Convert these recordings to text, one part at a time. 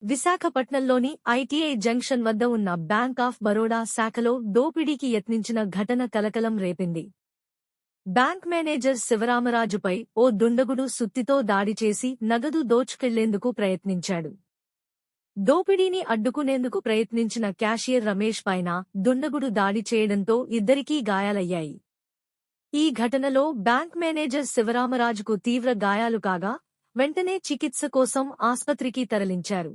విశాఖపట్నంలోని ITI junction వద్ద ఉన్న బ్యాంక్ ఆఫ్ బరోడా శాఖలో దోపిడీకి యత్నించిన ఘటన కలకలం రేపింది. బ్యాంక్ మేనేజర్ శివరామరాజుపై ఓ దుండగుడు సుత్తితో దాడి చేసి నగదు దోచుకెళ్లేందుకు ప్రయత్నించాడు. దోపిడీని అడ్డుకునేందుకు ప్రయత్నించిన క్యాషియర్ రమేష్ పైన దుండగుడు దాడి చేయడంతో ఇద్దరికీ గాయాలయ్యాయి. ఈ ఘటనలో బ్యాంక్ మేనేజర్ శివరామరాజుకు తీవ్ర గాయాలు కాగా వెంటనే చికిత్స కోసం ఆస్పత్రికి తరలించారు.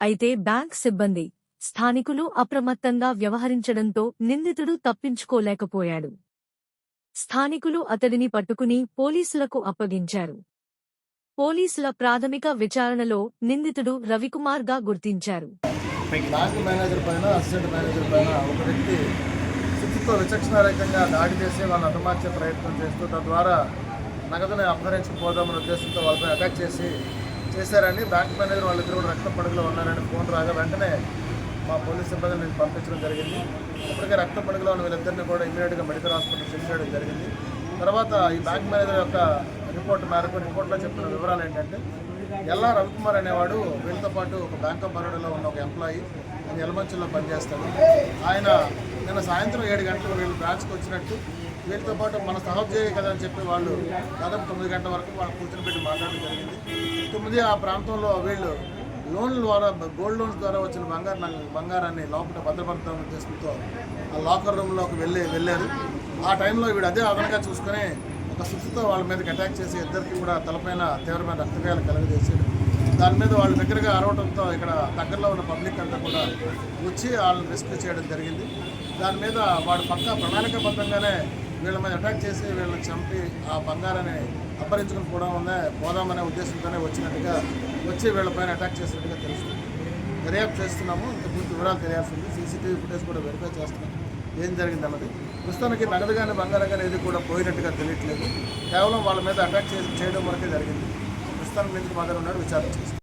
అయితే బ్యాంక్ సిబ్బంది, స్థానికులు అప్రమత్తంగా వ్యవహరించడంతో నిందితుడు తప్పించుకోలేకపోయాడు. స్థానికులు అతడిని పట్టుకుని పోలీసులకు అప్పగించారు. పోలీసుల ప్రాథమిక విచారణలో నిందితుడు రవికుమార్గా గుర్తించారు. బ్యాంక్ మేనేజర్ పైన, అసిస్టెంట్ మేనేజర్ పైన ఒక వ్యక్తి సుత్తితో విచక్షణారహితంగా దాడి చేసి వాళ్ళని హతమార్చే ప్రయత్నం చేస్తూ తద్వారా నగదుని అపహరించుకుపోదామనే ఉద్దేశంతో వాళ్ళపై అటాక్ చేశారని బ్యాంక్ మేనేజర్ వాళ్ళిద్దరు కూడా రక్త పడుగులో ఉన్నారని ఫోన్ రాగా వెంటనే మా పోలీస్ సిబ్బందిని పంపించడం జరిగింది. ఇప్పటికే రక్త పడుగులో ఉన్న వీళ్ళిద్దరిని కూడా ఇమీడియట్గా మెడికల్ హాస్పిటల్ షిఫ్ట్ చేయడం జరిగింది. తర్వాత ఈ బ్యాంక్ మేనేజర్ యొక్క రిపోర్ట్ మేరకు రిపోర్ట్లో చెప్పిన వివరాలు ఏంటంటే, ఎల్లా రవికుమార్ అనేవాడు వీళ్ళతో పాటు ఒక బ్యాంక్ ఆఫ్ బరోడాలో ఉన్న ఒక ఎంప్లాయీ, ఆయన ఎలమంచిలో పనిచేస్తాడు. ఆయన నిన్న సాయంత్రం 7 గంటలకు వీళ్ళు బ్రాంచ్కి వచ్చినట్టు, వీళ్ళతో పాటు మన సహోద్యోగి కదా అని చెప్పి వాళ్ళు దాదాపు 9 గంటల వరకు వాళ్ళు కూర్చొని పెట్టి మాట్లాడడం జరిగింది. 9 ఆ ప్రాంతంలో వీళ్ళు లోన్ల ద్వారా, గోల్డ్ లోన్స్ ద్వారా వచ్చిన బంగారాన్ని లోపల భద్రపడతామనే ఉద్దేశంతో ఆ లాకర్ రూమ్లోకి వెళ్ళారు. ఆ టైంలో వీడు అదే అదనంగా చూసుకొని ఒక సుత్తితో వాళ్ళ మీదకి అటాక్ చేసి ఇద్దరికి కూడా తలపైన తీవ్రమైన రక్తగాయాలు కలుగజేశాడు. దాని మీద వాళ్ళు దగ్గరగా అరవడంతో ఇక్కడ దగ్గరలో ఉన్న పబ్లిక్ అంతా కూడా వచ్చి వాళ్ళని రెస్క్యూ చేయడం జరిగింది. దాని మీద వాడు పక్కా ప్రణాళికాబద్ధంగానే వీళ్ళ మీద అటాక్ చేసి వీళ్ళని చంపి ఆ బంగారాన్ని అపహరించుకుని పోదామనే ఉద్దేశంతోనే వచ్చి వీళ్ళపైన అటాక్ చేసినట్టుగా తెలుస్తుంది. దర్యాప్తు చేస్తున్నాము. ఇంకా పూర్తి వివరాలు తెలియాల్సింది. సీసీటీవీ ఫుటేజ్ కూడా వెరిఫై చేస్తున్నాం ఏం జరిగిందన్నది. ప్రస్తుతానికి నగదు కానీ బంగారం కానీ ఏది కూడా పోయినట్టుగా తెలియట్లేదు. కేవలం వాళ్ళ మీద అటాక్ చేయడం వరకే జరిగింది. ప్రస్తుతానికి నిందితుడు మాత్రం ఉన్నాడు, విచారణ చేస్తాం.